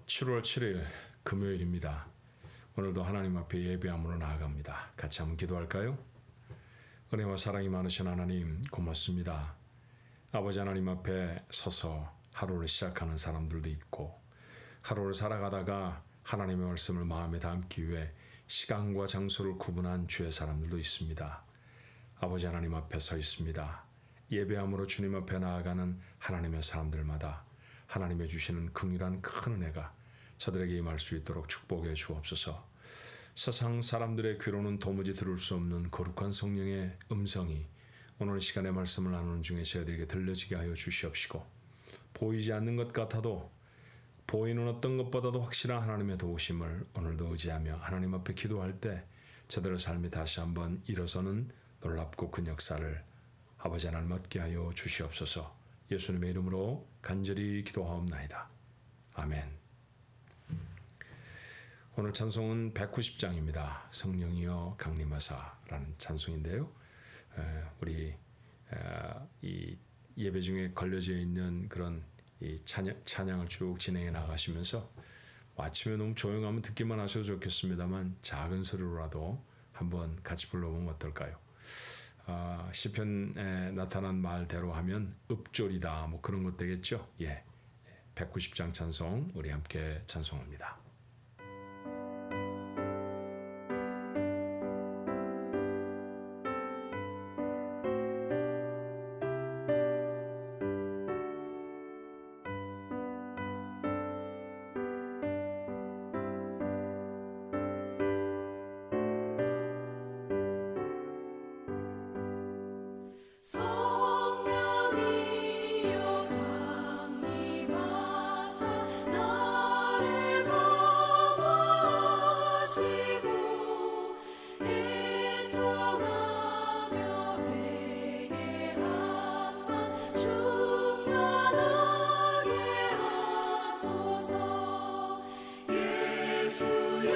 7월 7일 금요일입니다. 오늘도 하나님 앞에 예배함으로 나아갑니다. 같이 한번 기도할까요? 은혜와 사랑이 많으신 하나님 고맙습니다. 아버지 하나님 앞에 서서 하루를 시작하는 사람들도 있고 하루를 살아가다가 하나님의 말씀을 마음에 담기 위해 시간과 장소를 구분한 주의 사람들도 있습니다. 아버지 하나님 앞에 서 있습니다. 예배함으로 주님 앞에 나아가는 하나님의 사람들마다 하나님의 주시는 긍휼한 큰 은혜가 저들에게 임할 수 있도록 축복해 주옵소서. 세상 사람들의 귀로는 도무지 들을 수 없는 거룩한 성령의 음성이 오늘 시간의 말씀을 나누는 중에 저희들에게 들려지게 하여 주시옵시고, 보이지 않는 것 같아도 보이는 어떤 것보다도 확실한 하나님의 도우심을 오늘도 의지하며 하나님 앞에 기도할 때 저들의 삶이 다시 한번 일어서는 놀랍고 큰 역사를 아버지 하나님 얻게 하여 주시옵소서. 예수님의 이름으로 간절히 기도하옵나이다. 아멘. 오늘 찬송은 190장입니다. 성령이여 강림하사라는 찬송인데요. 우리 이 예배 중에 걸려져 있는 그런 이 찬양을 쭉 진행해 나가시면서 아침에 너무 조용하면 듣기만 하셔도 좋겠습니다만 작은 소리로라도 한번 같이 불러보면 어떨까요? 시편에 나타난 말대로 하면 읍조리다 뭐 그런 것 되겠죠. 190장 찬송 우리 함께 찬송합니다. 성령이여 강림하사 나를 감화하시고 애통하며 회개함만 충만하게 하소서. 예수여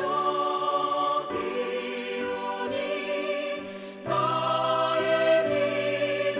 비오니 나의 기도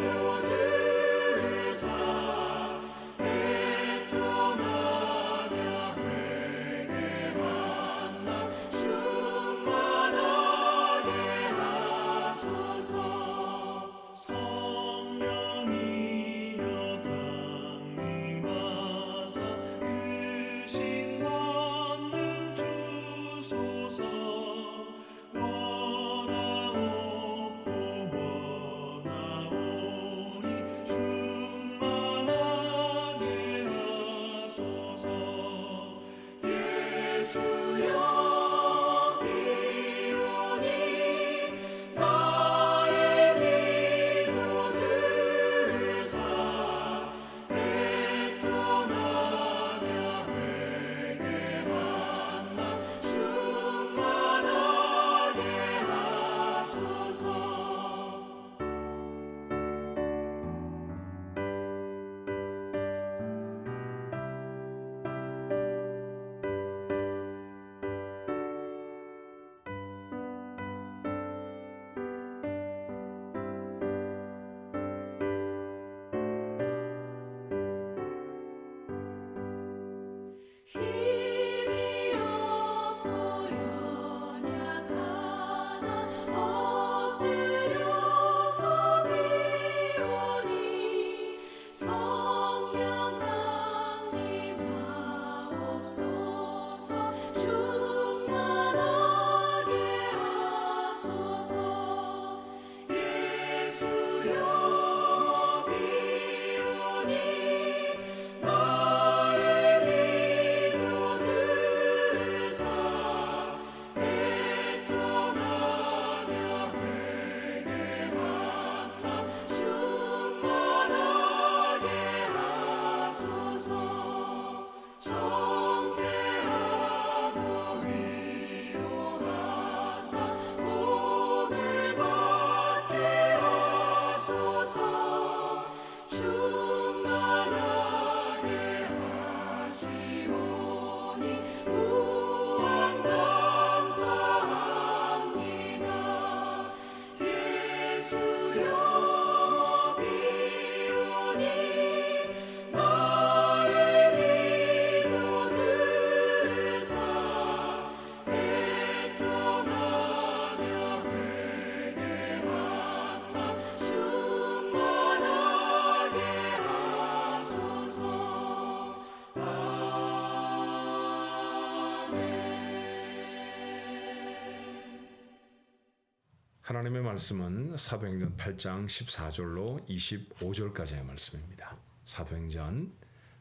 하나님의 말씀은 사도행전 8장 14절로 25절까지의 말씀입니다. 사도행전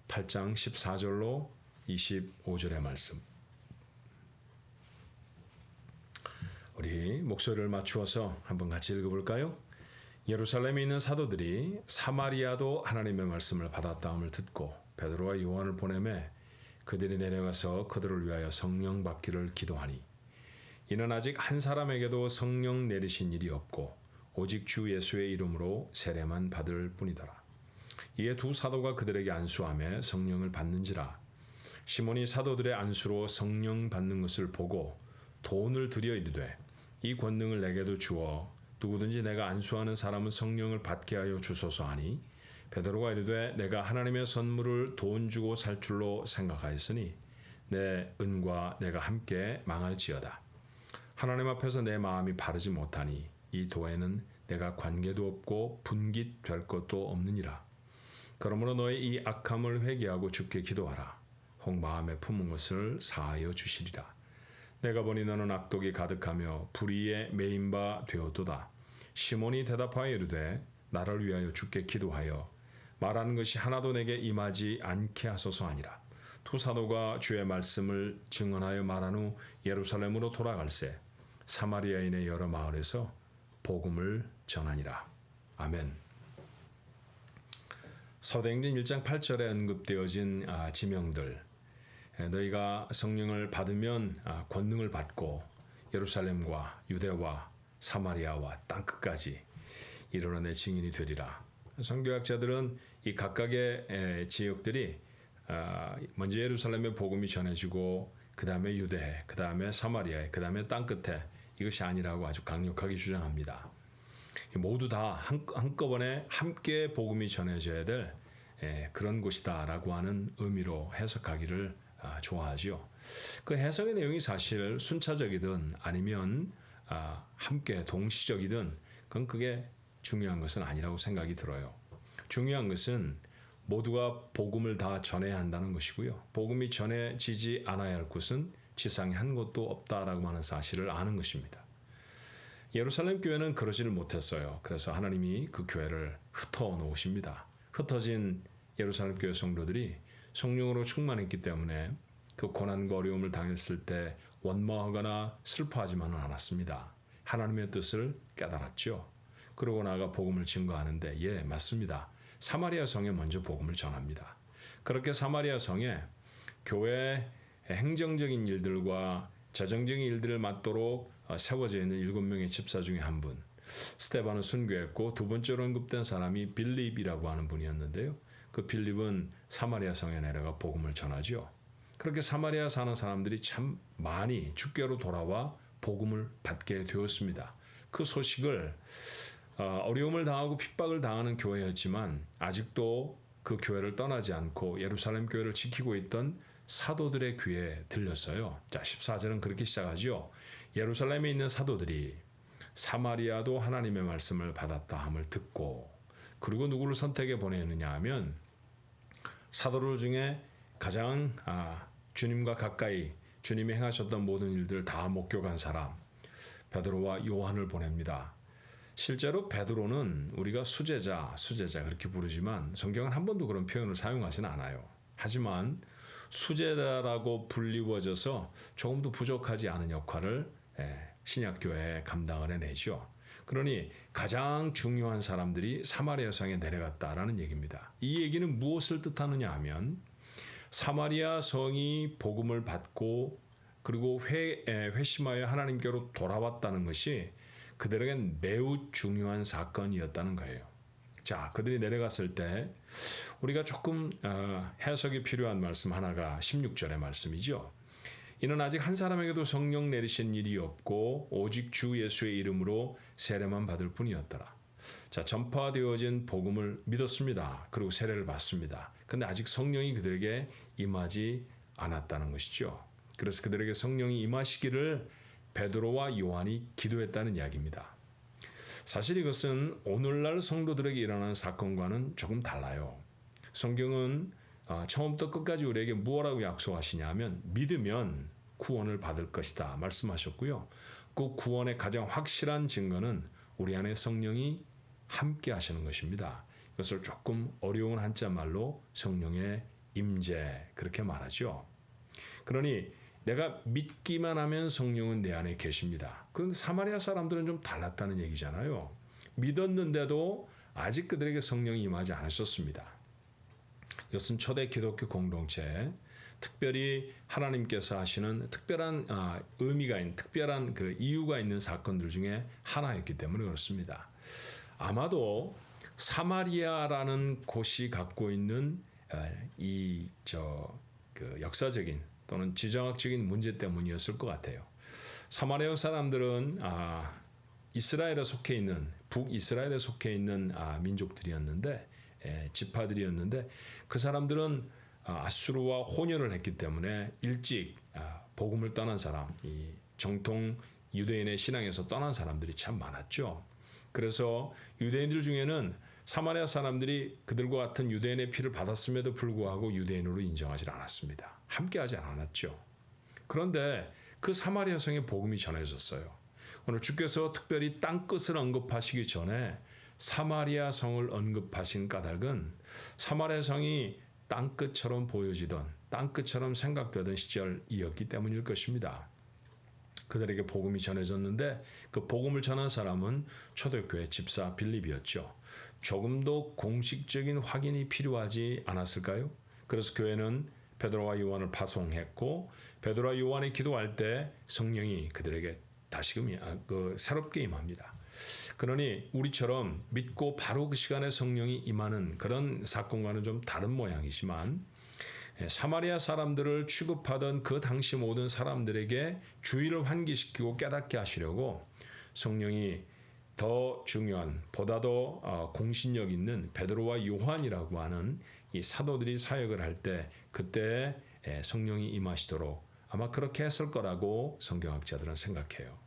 8장 14절로 25절의 말씀. 우리 목소리를 맞추어서 한번 같이 읽어볼까요? 예루살렘에 있는 사도들이 사마리아도 하나님의 말씀을 받았다함을 듣고 베드로와 요한을 보내매 그들이 내려가서 그들을 위하여 성령 받기를 기도하니 이는 아직 한 사람에게도 성령 내리신 일이 없고 오직 주 예수의 이름으로 세례만 받을 뿐이더라. 이에 두 사도가 그들에게 안수하며 성령을 받는지라. 시몬이 사도들의 안수로 성령 받는 것을 보고 돈을 들여 이르되 이 권능을 내게도 주어 누구든지 내가 안수하는 사람은 성령을 받게 하여 주소서 하니 베드로가 이르되 내가 하나님의 선물을 돈 주고 살 줄로 생각하였으니 내 은과 내가 함께 망할지어다. 하나님 앞에서 내 마음이 바르지 못하니 이 도에는 내가 관계도 없고 분깃될 것도 없느니라. 그러므로 너의 이 악함을 회개하고 주께 기도하라. 혹 마음에 품은 것을 사하여 주시리라. 내가 보니 너는 악독이 가득하며 불의에 매인 바 되었도다. 시몬이 대답하여 이르되 나를 위하여 주께 기도하여 말하는 것이 하나도 내게 임하지 않게 하소서 하니라. 두 사도가 주의 말씀을 증언하여 말한 후 예루살렘으로 돌아갈새 사마리아인의 여러 마을에서 복음을 전하니라. 아멘. 사도행전 1장 8절에 언급되어진 지명들, 너희가 성령을 받으면 권능을 받고 예루살렘과 유대와 사마리아와 땅끝까지 이르러 내 증인이 되리라. 선교학자들은 이 각각의 지역들이 먼저 예루살렘의 복음이 전해지고 그 다음에 유대해, 그 다음에 사마리아에, 그 다음에 땅끝에 이것이 아니라고 아주 강력하게 주장합니다. 모두 다 한꺼번에 함께 복음이 전해져야 될 그런 곳이다라고 하는 의미로 해석하기를 좋아하지요. 그 해석의 내용이 사실 순차적이든 아니면 함께 동시적이든 그건 그게 중요한 것은 아니라고 생각이 들어요. 중요한 것은 모두가 복음을 다 전해야 한다는 것이고요. 복음이 전해지지 않아야 할 곳은 지상에 한 곳도 없다라고 하는 사실을 아는 것입니다. 예루살렘 교회는 그러지를 못했어요. 그래서 하나님이 그 교회를 흩어 놓으십니다. 흩어진 예루살렘 교회 성도들이 성령으로 충만했기 때문에 그 고난과 어려움을 당했을 때 원망하거나 슬퍼하지만은 않았습니다. 하나님의 뜻을 깨달았죠. 그러고 나가 복음을 증거하는데 예, 맞습니다. 사마리아 성에 먼저 복음을 전합니다. 그렇게 사마리아 성에 교회의 행정적인 일들과 재정적인 일들을 맡도록 세워져 있는 7명의 집사 중에 한 분, 스데반을 순교했고 두 번째로 언급된 사람이 빌립이라고 하는 분이었는데요. 그 빌립은 사마리아 성에 내려가 복음을 전하죠. 그렇게 사마리아 사는 사람들이 참 많이 주께로 돌아와 복음을 받게 되었습니다. 그 소식을 어려움을 당하고 핍박을 당하는 교회였지만 아직도 그 교회를 떠나지 않고 예루살렘 교회를 지키고 있던 사도들의 귀에 들렸어요. 자, 14절은 그렇게 시작하죠. 예루살렘에 있는 사도들이 사마리아도 하나님의 말씀을 받았다 함을 듣고 그리고 누구를 선택해 보내느냐 하면 사도들 중에 가장 주님과 가까이 주님이 행하셨던 모든 일들을 다 목격한 사람 베드로와 요한을 보냅니다. 실제로 베드로는 우리가 수제자 그렇게 부르지만 성경은 한 번도 그런 표현을 사용하지는 않아요. 하지만 수제자라고 불리워져서 조금도 부족하지 않은 역할을 신약교회에 감당을 해내죠. 그러니 가장 중요한 사람들이 사마리아 성에 내려갔다라는 얘기입니다. 이 얘기는 무엇을 뜻하느냐 하면 사마리아 성이 복음을 받고 그리고 회심하여 하나님께로 돌아왔다는 것이 그들에겐 매우 중요한 사건이었다는 거예요. 자, 그들이 내려갔을 때 우리가 조금 해석이 필요한 말씀 하나가 16절의 말씀이죠. 이는 아직 한 사람에게도 성령 내리신 일이 없고 오직 주 예수의 이름으로 세례만 받을 뿐이었더라. 자, 전파되어진 복음을 믿었습니다. 그리고 세례를 받습니다. 근데 아직 성령이 그들에게 임하지 않았다는 것이죠. 그래서 그들에게 성령이 임하시기를 베드로와 요한이 기도했다는 이야기입니다. 사실 이것은 오늘날 성도들에게 일어나는 사건과는 조금 달라요. 성경은 처음부터 끝까지 우리에게 무엇라고 약속하시냐면 믿으면 구원을 받을 것이다 말씀하셨고요. 그 구원의 가장 확실한 증거는 우리 안에 성령이 함께 하시는 것입니다. 이것을 조금 어려운 한자말로 성령의 임재 그렇게 말하죠. 그러니 내가 믿기만 하면 성령은 내 안에 계십니다. 그런데 사마리아 사람들은 좀 달랐다는 얘기잖아요. 믿었는데도 아직 그들에게 성령이 임하지 않으셨습니다. 이것은 초대 기독교 공동체에 특별히 하나님께서 하시는 특별한 의미가 있는 특별한 그 이유가 있는 사건들 중에 하나였기 때문에 그렇습니다. 아마도 사마리아라는 곳이 갖고 있는 그 역사적인 또는 지정학적인 문제 때문이었을 것 같아요. 사마리아 사람들은 이스라엘에 속해 있는 북이스라엘에 속해 있는 민족들이었는데 지파들이었는데 그 사람들은 아수르와 혼연을 했기 때문에 일찍 복음을 떠난 사람, 이 정통 유대인의 신앙에서 떠난 사람들이 참 많았죠. 그래서 유대인들 중에는 사마리아 사람들이 그들과 같은 유대인의 피를 받았음에도 불구하고 유대인으로 인정하지 않았습니다. 함께하지 않았죠. 그런데 그 사마리아 성에 복음이 전해졌어요. 오늘 주께서 특별히 땅끝을 언급하시기 전에 사마리아 성을 언급하신 까닭은 사마리아 성이 땅끝처럼 보여지던 땅끝처럼 생각되던 시절이었기 때문일 것입니다. 그들에게 복음이 전해졌는데 그 복음을 전한 사람은 초대교회 집사 빌립이었죠. 조금도 공식적인 확인이 필요하지 않았을까요? 그래서 교회는 베드로와 요한을 파송했고 베드로와 요한이 기도할 때 성령이 그들에게 다시금 새롭게 임합니다. 그러니 우리처럼 믿고 바로 그 시간에 성령이 임하는 그런 사건과는 좀 다른 모양이지만 사마리아 사람들을 취급하던 그 당시 모든 사람들에게 주의를 환기시키고 깨닫게 하시려고 성령이 더 중요한 보다 더 공신력 있는 베드로와 요한이라고 하는 이 사도들이 사역을 할 때 그때 성령이 임하시도록 아마 그렇게 했을 거라고 성경학자들은 생각해요.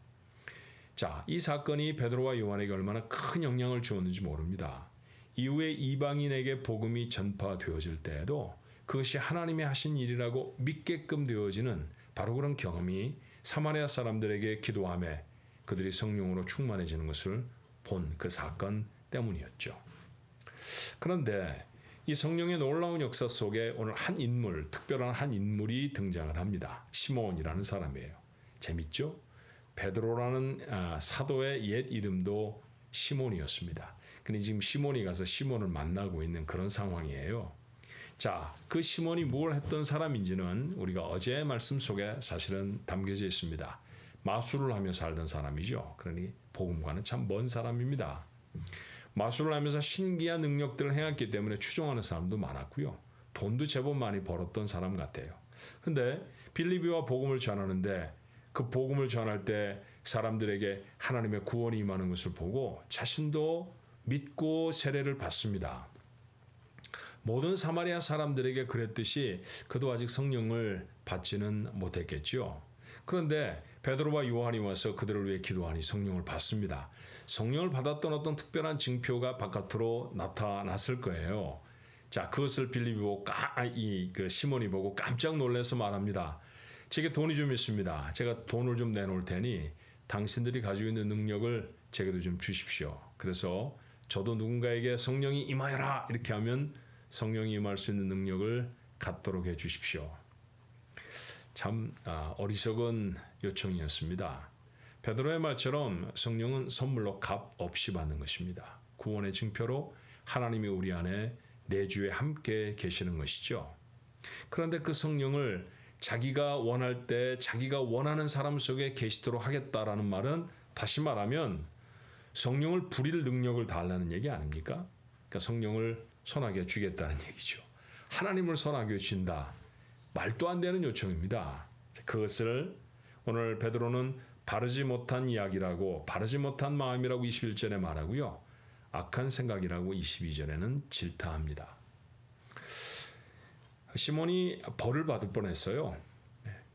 자, 이 사건이 베드로와 요한에게 얼마나 큰 영향을 주었는지 모릅니다. 이후에 이방인에게 복음이 전파되어질 때에도 그것이 하나님이 하신 일이라고 믿게끔 되어지는 바로 그런 경험이 사마리아 사람들에게 기도함에 그들이 성령으로 충만해지는 것을 본 그 사건 때문이었죠. 그런데 이 성령의 놀라운 역사 속에 오늘 한 인물, 특별한 한 인물이 등장을 합니다. 시몬이라는 사람이에요. 재밌죠? 베드로라는 사도의 옛 이름도 시몬이었습니다. 근데 지금 시몬이 가서 시몬을 만나고 있는 그런 상황이에요. 자, 그 시몬이 뭘 했던 사람인지는 우리가 어제의 말씀 속에 사실은 담겨져 있습니다. 마술을 하며 살던 사람이죠. 그러니 복음과는 참 먼 사람입니다. 마술을 하면서 신기한 능력들을 행했기 때문에 추종하는 사람도 많았고요. 돈도 제법 많이 벌었던 사람 같아요. 근데 빌립비와 복음을 전하는데 그 복음을 전할 때 사람들에게 하나님의 구원이 임하는 것을 보고 자신도 믿고 세례를 받습니다. 모든 사마리아 사람들에게 그랬듯이 그도 아직 성령을 받지는 못했겠지요. 그런데 베드로와 요한이 와서 그들을 위해 기도하니 성령을 받습니다. 성령을 받았던 어떤 특별한 징표가 바깥으로 나타났을 거예요. 자, 그것을 빌립이 보고 그 시몬이 보고 깜짝 놀라서 말합니다. 제게 돈이 좀 있습니다. 제가 돈을 좀 내놓을 테니 당신들이 가지고 있는 능력을 제게도 좀 주십시오. 그래서 저도 누군가에게 성령이 임하여라 이렇게 하면 성령이 임할 수 있는 능력을 갖도록 해 주십시오. 참 어리석은 요청이었습니다. 베드로의 말처럼 성령은 선물로 값 없이 받는 것입니다. 구원의 증표로 하나님이 우리 안에 내주에 함께 계시는 것이죠. 그런데 그 성령을 자기가 원할 때 자기가 원하는 사람 속에 계시도록 하겠다라는 말은 다시 말하면 성령을 부릴 능력을 달라는 얘기 아닙니까? 그러니까 성령을 선하게 주겠다는 얘기죠. 하나님을 선하게 준다. 말도 안 되는 요청입니다. 그것을 오늘 베드로는 바르지 못한 이야기라고 바르지 못한 마음이라고 21절에 말하고요. 악한 생각이라고 22절에는 질타합니다. 시몬이 벌을 받을 뻔했어요.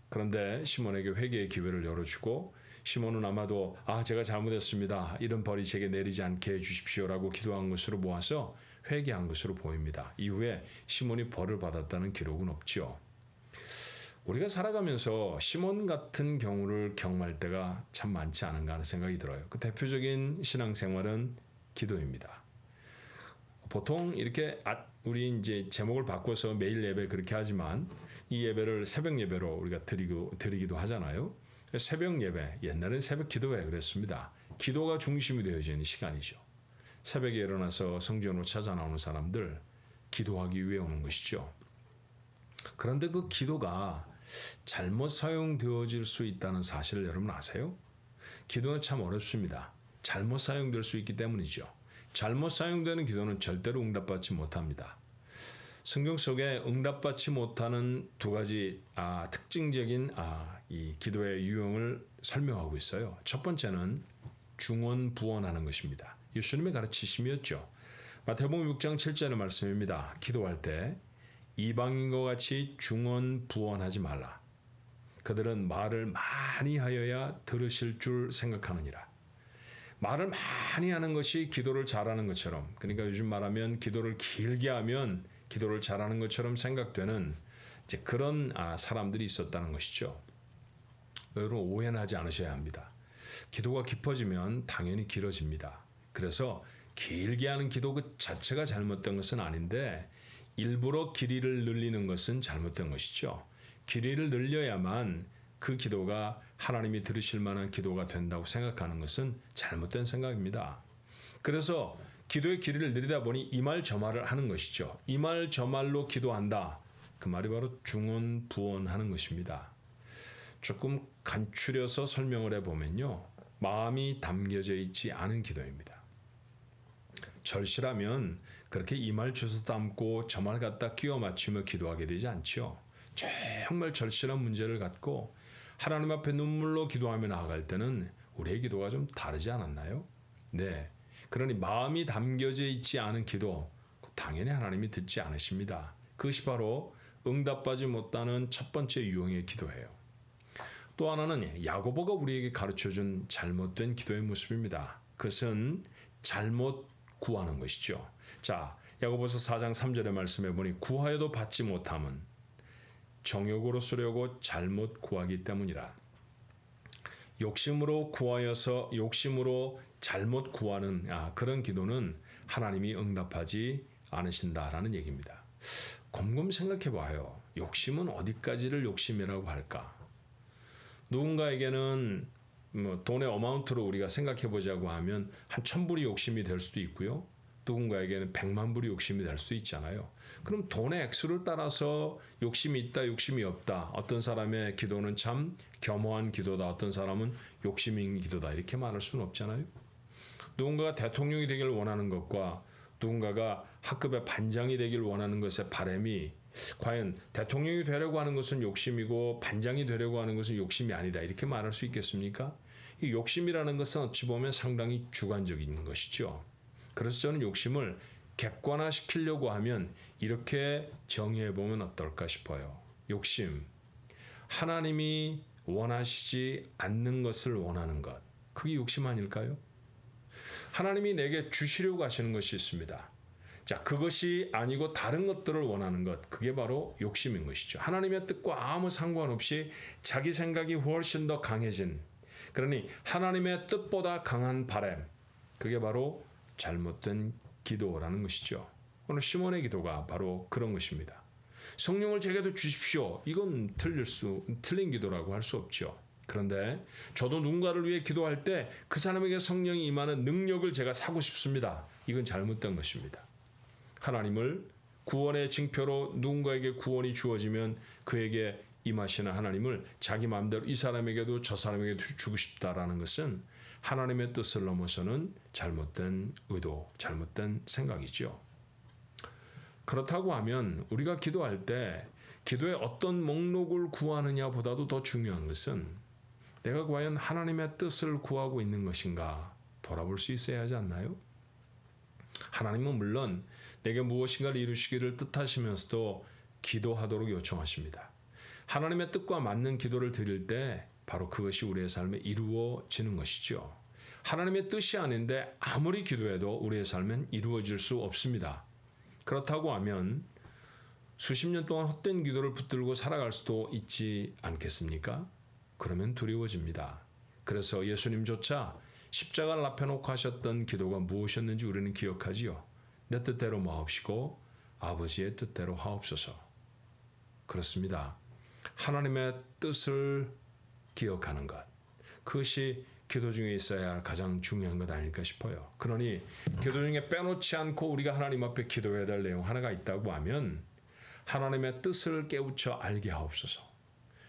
그런데 시몬에게 회개의 기회를 열어주고 시몬은 아마도 제가 잘못했습니다. 이런 벌이 제게 내리지 않게 해주십시오라고 기도한 것으로 모아서 회개한 것으로 보입니다. 이후에 시몬이 벌을 받았다는 기록은 없지요. 우리가 살아가면서 시몬 같은 경우를 경험할 때가 참 많지 않은가 하는 생각이 들어요. 그 대표적인 신앙생활은 기도입니다. 보통 이렇게 우리 이제 제목을 바꿔서 매일 예배 그렇게 하지만 이 예배를 새벽 예배로 우리가 드리기도 하잖아요. 새벽 예배, 옛날엔 새벽 기도회 그랬습니다. 기도가 중심이 되어져 있는 시간이죠. 새벽에 일어나서 성전으로 찾아 나오는 사람들 기도하기 위해 오는 것이죠. 그런데 그 기도가 잘못 사용되어질 수 있다는 사실을 여러분 아세요? 기도는 참 어렵습니다. 잘못 사용될 수 있기 때문이죠. 잘못 사용되는 기도는 절대로 응답받지 못합니다. 성경 속에 응답받지 못하는 두 가지 특징적인 이 기도의 유형을 설명하고 있어요. 첫 번째는 중언부언하는 것입니다. 예수님의 가르치심이었죠. 마태복음 6장 7절의 말씀입니다. 기도할 때 이방인과 같이 중언부언하지 말라. 그들은 말을 많이 하여야 들으실 줄 생각하느니라. 말을 많이 하는 것이 기도를 잘하는 것처럼, 그러니까 요즘 말하면 기도를 길게 하면 기도를 잘하는 것처럼 생각되는 이제 그런 사람들이 있었다는 것이죠. 여러분 오해는 하지 않으셔야 합니다. 기도가 깊어지면 당연히 길어집니다. 그래서 길게 하는 기도 그 자체가 잘못된 것은 아닌데 일부러 길이를 늘리는 것은 잘못된 것이죠. 길이를 늘려야만 그 기도가 하나님이 들으실 만한 기도가 된다고 생각하는 것은 잘못된 생각입니다. 그래서 기도의 길이를 늘리다 보니 이 말 저 말을 하는 것이죠. 이 말 저 말로 기도한다. 그 말이 바로 중언부언하는 것입니다. 조금 간추려서 설명을 해보면요. 마음이 담겨져 있지 않은 기도입니다. 절실하면 그렇게 이 말 주워 담고 저 말 갖다 끼워 맞추며 기도하게 되지 않죠. 정말 절실한 문제를 갖고 하나님 앞에 눈물로 기도하며 나아갈 때는 우리의 기도가 좀 다르지 않았나요? 네. 그러니 마음이 담겨져 있지 않은 기도 당연히 하나님이 듣지 않으십니다. 그것이 바로 응답받지 못하는 첫 번째 유형의 기도예요. 또 하나는 야고보가 우리에게 가르쳐준 잘못된 기도의 모습입니다. 그것은 잘못 구하는 것이죠. 자, 야고보서 4장 3절의 말씀에 보니 구하여도 받지 못함은 정욕으로 쓰려고 잘못 구하기 때문이라. 욕심으로 구하여서 욕심으로 잘못 구하는 그런 기도는 하나님이 응답하지 않으신다라는 얘기입니다. 곰곰 생각해 봐요. 욕심은 어디까지를 욕심이라고 할까? 누군가에게는 돈의 어마운트로 우리가 생각해 보자고 하면 한 1,000불이 욕심이 될 수도 있고요. 누군가에게는 100만 불이 욕심이 될 수도 있잖아요. 그럼 돈의 액수를 따라서 욕심이 있다, 욕심이 없다. 어떤 사람의 기도는 참 겸허한 기도다. 어떤 사람은 욕심 있는 기도다. 이렇게 말할 수는 없잖아요. 누군가가 대통령이 되길 원하는 것과 누군가가 학급의 반장이 되길 원하는 것의 바람이 과연 대통령이 되려고 하는 것은 욕심이고 반장이 되려고 하는 것은 욕심이 아니다. 이렇게 말할 수 있겠습니까? 이 욕심이라는 것은 어찌 보면 상당히 주관적인 것이죠. 그래서 저는 욕심을 객관화시키려고 하면 이렇게 정의해 보면 어떨까 싶어요. 욕심, 하나님이 원하시지 않는 것을 원하는 것, 그게 욕심 아닐까요? 하나님이 내게 주시려고 하시는 것이 있습니다. 자, 그것이 아니고 다른 것들을 원하는 것, 그게 바로 욕심인 것이죠. 하나님의 뜻과 아무 상관없이 자기 생각이 훨씬 더 강해진, 그러니 하나님의 뜻보다 강한 바람, 그게 바로 잘못된 기도라는 것이죠. 오늘 시몬의 기도가 바로 그런 것입니다. 성령을 제게도 주십시오. 이건 틀린 기도라고 할 수 없죠. 그런데 저도 누군가를 위해 기도할 때 그 사람에게 성령이 임하는 능력을 제가 사고 싶습니다. 이건 잘못된 것입니다. 하나님을 구원의 징표로 누군가에게 구원이 주어지면 그에게 임하시는 하나님을 자기 마음대로 이 사람에게도 저 사람에게도 주고 싶다라는 것은 하나님의 뜻을 넘어서는 잘못된 의도, 잘못된 생각이죠. 그렇다고 하면 우리가 기도할 때 기도의 어떤 목록을 구하느냐보다도 더 중요한 것은 내가 과연 하나님의 뜻을 구하고 있는 것인가 돌아볼 수 있어야 하지 않나요? 하나님은 물론 내게 무엇인가를 이루시기를 뜻하시면서도 기도하도록 요청하십니다. 하나님의 뜻과 맞는 기도를 드릴 때 바로 그것이 우리의 삶에 이루어지는 것이죠. 하나님의 뜻이 아닌데 아무리 기도해도 우리의 삶은 이루어질 수 없습니다. 그렇다고 하면 수십 년 동안 헛된 기도를 붙들고 살아갈 수도 있지 않겠습니까? 그러면 두려워집니다. 그래서 예수님조차 십자가를 앞에 놓고 하셨던 기도가 무엇이었는지 우리는 기억하지요. 내 뜻대로 마옵시고 아버지의 뜻대로 하옵소서. 그렇습니다. 하나님의 뜻을 기억하는 것. 그것이 기도 중에 있어야 할 가장 중요한 것 아닐까 싶어요. 그러니 기도 중에 빼놓지 않고 우리가 하나님 앞에 기도해야 될 내용 하나가 있다고 하면 하나님의 뜻을 깨우쳐 알게 하옵소서.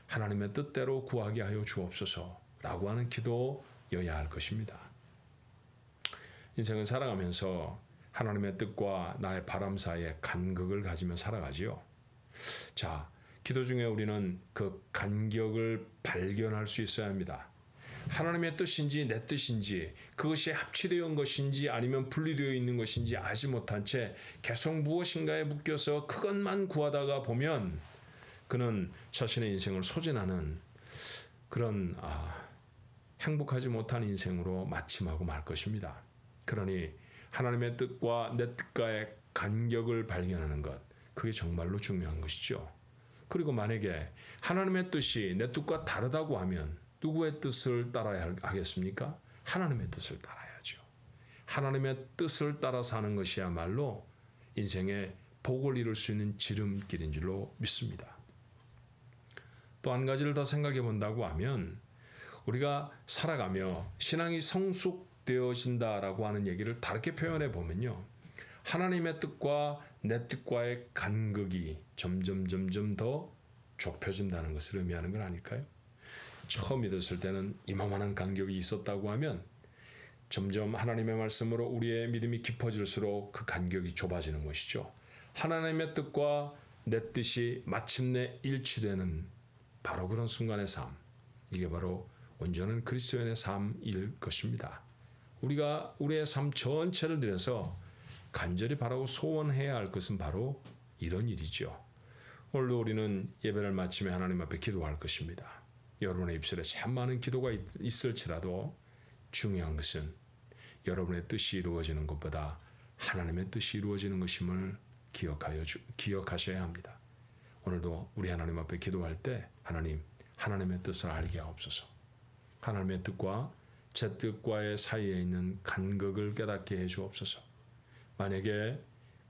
하나님의 뜻대로 구하게 하여 주옵소서라고 하는 기도여야 할 것입니다. 인생을 살아가면서 하나님의 뜻과 나의 바람 사이에 간격을 가지며 살아가지요. 자, 기도 중에 우리는 그 간격을 발견할 수 있어야 합니다. 하나님의 뜻인지 내 뜻인지 그것이 합치되어 온 것인지 아니면 분리되어 있는 것인지 아지 못한 채 계속 무엇인가에 묶여서 그것만 구하다가 보면 그는 자신의 인생을 소진하는 그런 행복하지 못한 인생으로 마침하고 말 것입니다. 그러니 하나님의 뜻과 내 뜻과의 간격을 발견하는 것, 그게 정말로 중요한 것이죠. 그리고 만약에 하나님의 뜻이 내 뜻과 다르다고 하면 누구의 뜻을 따라야 하겠습니까? 하나님의 뜻을 따라야죠. 하나님의 뜻을 따라 사는 것이야말로 인생의 복을 이룰 수 있는 지름길인 줄로 믿습니다. 또 한 가지를 더 생각해 본다고 하면 우리가 살아가며 신앙이 성숙되어진다라고 하는 얘기를 다르게 표현해 보면요. 하나님의 뜻과 내 뜻과의 간극이 점점 더 좁혀진다는 것을 의미하는 건 아닐까요? 처음 믿었을 때는 이만한 간격이 있었다고 하면 점점 하나님의 말씀으로 우리의 믿음이 깊어질수록 그 간격이 좁아지는 것이죠. 하나님의 뜻과 내 뜻이 마침내 일치되는 바로 그런 순간의 삶, 이게 바로 온전한 그리스도인의 삶일 것입니다. 우리가 우리의 삶 전체를 들여서 간절히 바라고 소원해야 할 것은 바로 이런 일이죠. 오늘도 우리는 예배를 마치며 하나님 앞에 기도할 것입니다. 여러분의 입술에 참 많은 기도가 있을지라도 중요한 것은 여러분의 뜻이 이루어지는 것보다 하나님의 뜻이 이루어지는 것임을 기억하셔야 합니다. 오늘도 우리 하나님 앞에 기도할 때 하나님의 뜻을 알게 하옵소서. 하나님의 뜻과 제 뜻과의 사이에 있는 간극을 깨닫게 해 주옵소서. 만약에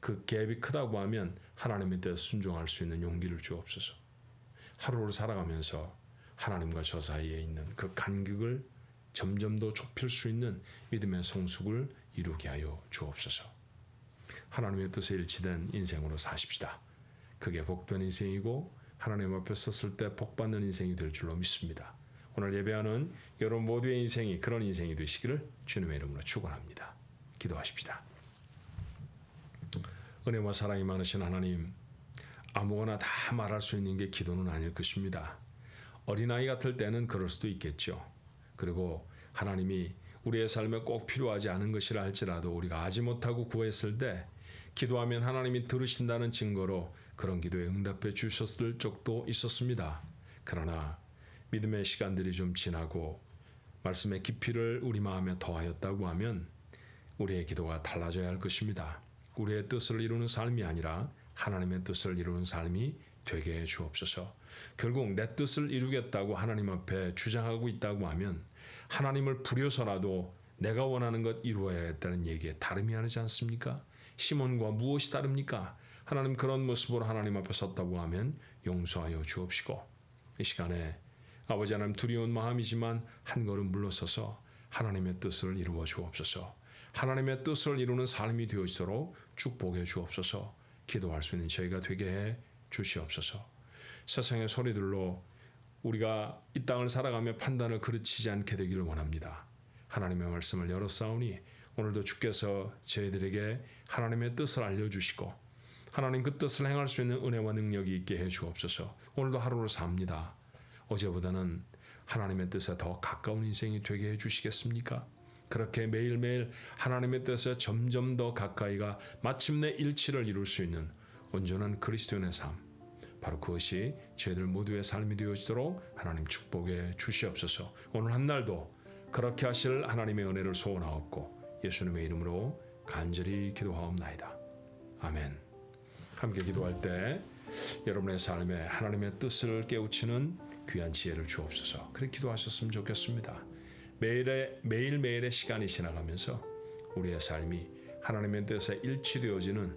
그 갭이 크다고 하면 하나님의 뜻에 순종할 수 있는 용기를 주옵소서. 하루를 살아가면서 하나님과 저 사이에 있는 그 간격을 점점 더 좁힐 수 있는 믿음의 성숙을 이루게 하여 주옵소서. 하나님의 뜻에 일치된 인생으로 사십시다. 그게 복된 인생이고 하나님 앞에 섰을 때 복받는 인생이 될 줄로 믿습니다. 오늘 예배하는 여러분 모두의 인생이 그런 인생이 되시기를 주님의 이름으로 축원합니다. 기도하십시다. 은혜와 사랑이 많으신 하나님, 아무거나 다 말할 수 있는 게 기도는 아닐 것입니다. 어린아이 같을 때는 그럴 수도 있겠죠. 그리고 하나님이 우리의 삶에 꼭 필요하지 않은 것이라 할지라도 우리가 아지 못하고 구했을 때 기도하면 하나님이 들으신다는 증거로 그런 기도에 응답해 주셨을 적도 있었습니다. 그러나 믿음의 시간들이 좀 지나고 말씀의 깊이를 우리 마음에 더하였다고 하면 우리의 기도가 달라져야 할 것입니다. 우리의 뜻을 이루는 삶이 아니라 하나님의 뜻을 이루는 삶이 되게 해 주옵소서. 결국 내 뜻을 이루겠다고 하나님 앞에 주장하고 있다고 하면 하나님을 부려서라도 내가 원하는 것 이루어야겠다는 얘기에 다름이 아니지 않습니까? 시몬과 무엇이 다릅니까? 하나님 그런 모습으로 하나님 앞에 섰다고 하면 용서하여 주옵시고 이 시간에 아버지 하나님 두려운 마음이지만 한 걸음 물러서서 하나님의 뜻을 이루어 주옵소서. 하나님의 뜻을 이루는 삶이 되어지도록 축복해 주옵소서. 기도할 수 있는 저희가 되게 해 주시옵소서. 세상의 소리들로 우리가 이 땅을 살아가며 판단을 그르치지 않게 되기를 원합니다. 하나님의 말씀을 열어싸우니 오늘도 주께서 저희들에게 하나님의 뜻을 알려주시고 하나님 그 뜻을 행할 수 있는 은혜와 능력이 있게 해 주옵소서. 오늘도 하루를 삽니다. 어제보다는 하나님의 뜻에 더 가까운 인생이 되게 해 주시겠습니까? 그렇게 매일매일 하나님의 뜻에 점점 더 가까이가 마침내 일치를 이룰 수 있는 온전한 그리스도인의 삶, 바로 그것이 저희들 모두의 삶이 되어지도록 하나님 축복해 주시옵소서. 오늘 한 날도 그렇게 하실 하나님의 은혜를 소원하옵고 예수님의 이름으로 간절히 기도하옵나이다. 아멘. 함께 기도할 때 여러분의 삶에 하나님의 뜻을 깨우치는 귀한 지혜를 주옵소서. 그렇게 기도하셨으면 좋겠습니다. 매일매일의 시간이 지나가면서 우리의 삶이 하나님의 뜻에 일치되어지는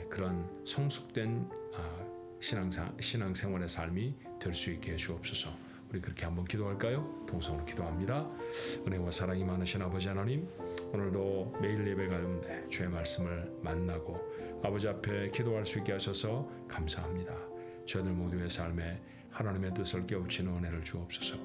그런 성숙된 신앙생활의 삶이 될 수 있게 해주옵소서. 우리 그렇게 한번 기도할까요? 동성으로 기도합니다. 은혜와 사랑이 많으신 아버지 하나님, 오늘도 매일 예배 가운데 주의 말씀을 만나고 아버지 앞에 기도할 수 있게 하셔서 감사합니다. 저희들 모두의 삶에 하나님의 뜻을 깨우치는 은혜를 주옵소서.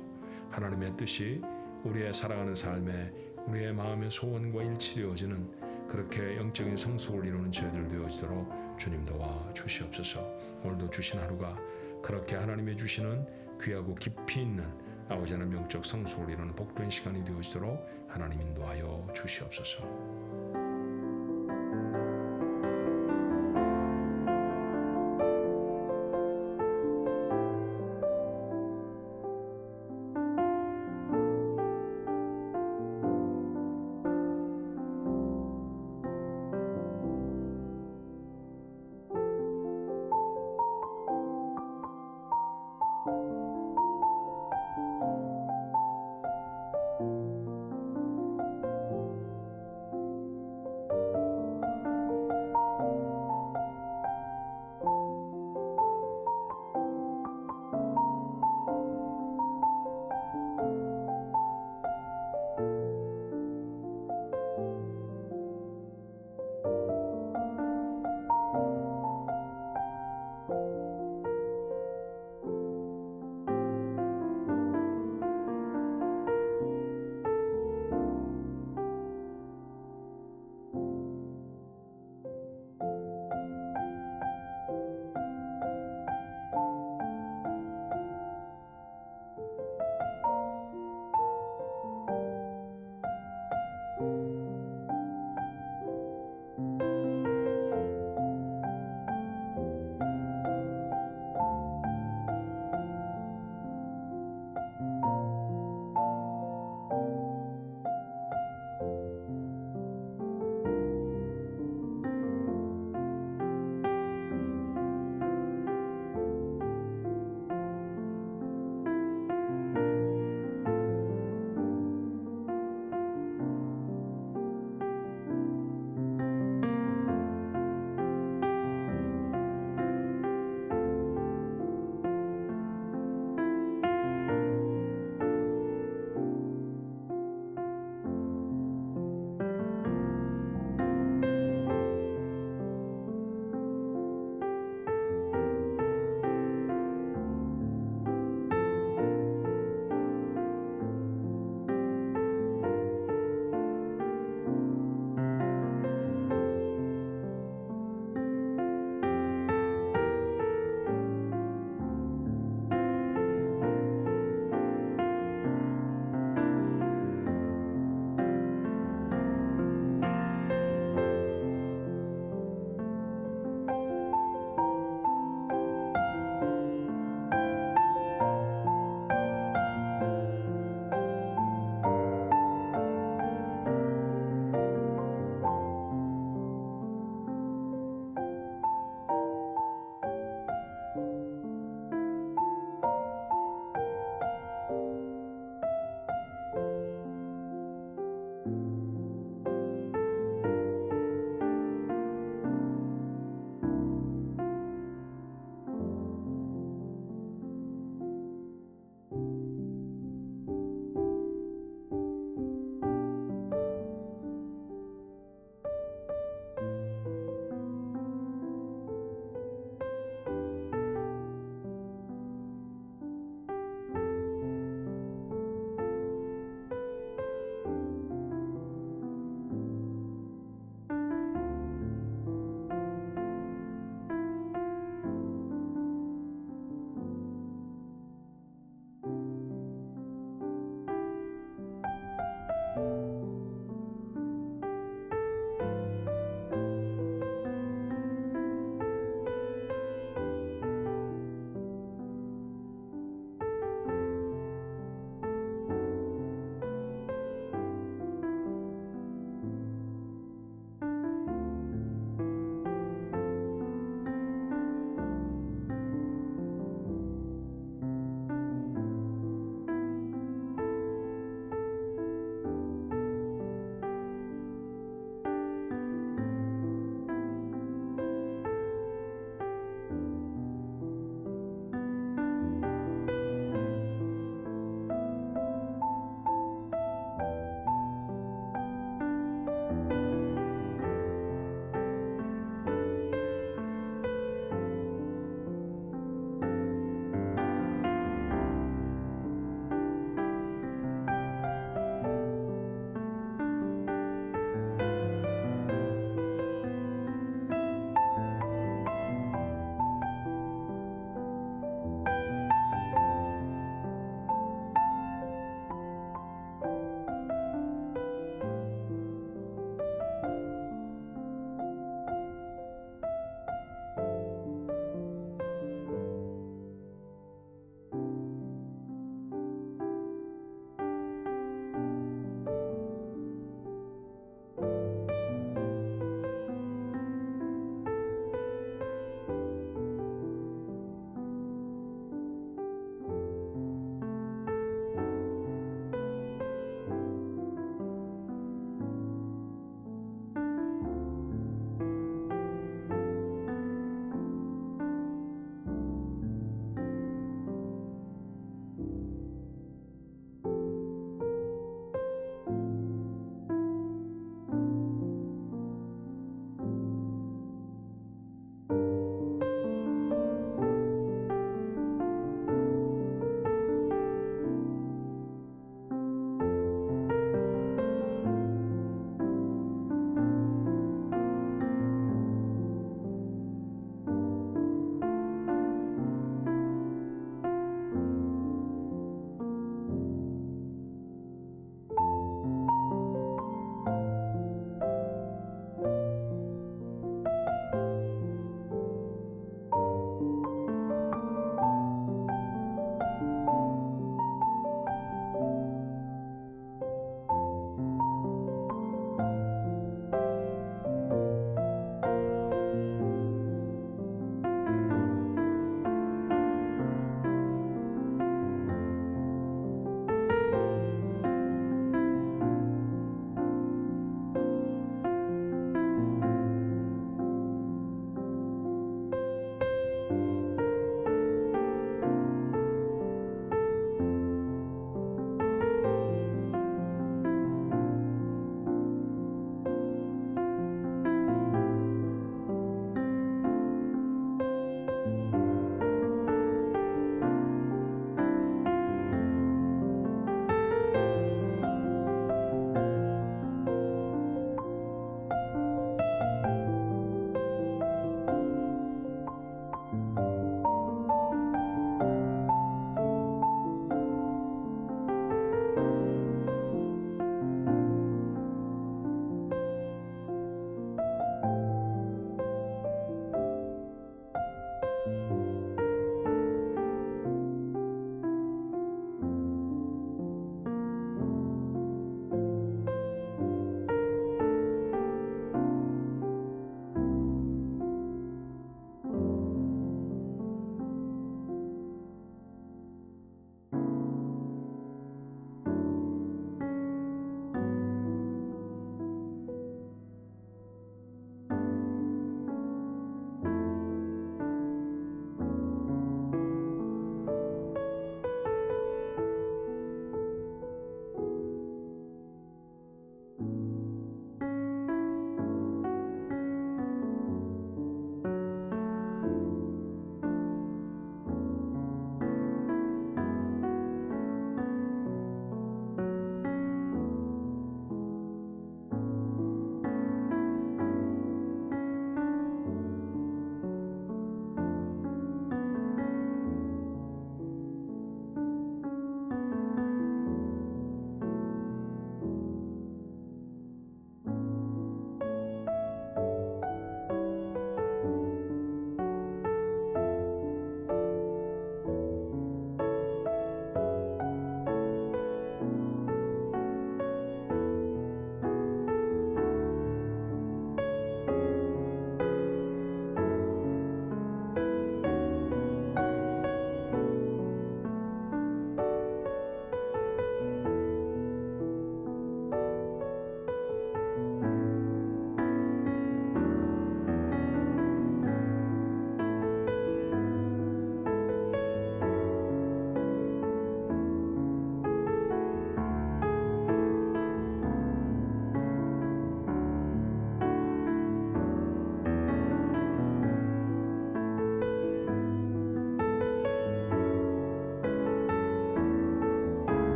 하나님의 뜻이 우리의 살아가는 삶에 우리의 마음의 소원과 일치되어지는 그렇게 영적인 성숙을 이루는 저희들 되어지도록 주님 도와 주시옵소서. 오늘도 주신 하루가 그렇게 하나님의 주시는 귀하고 깊이 있는 아버지 하나님 영적 성숙을 이루는 복된 시간이 되어지도록 하나님 인도하여 주시옵소서.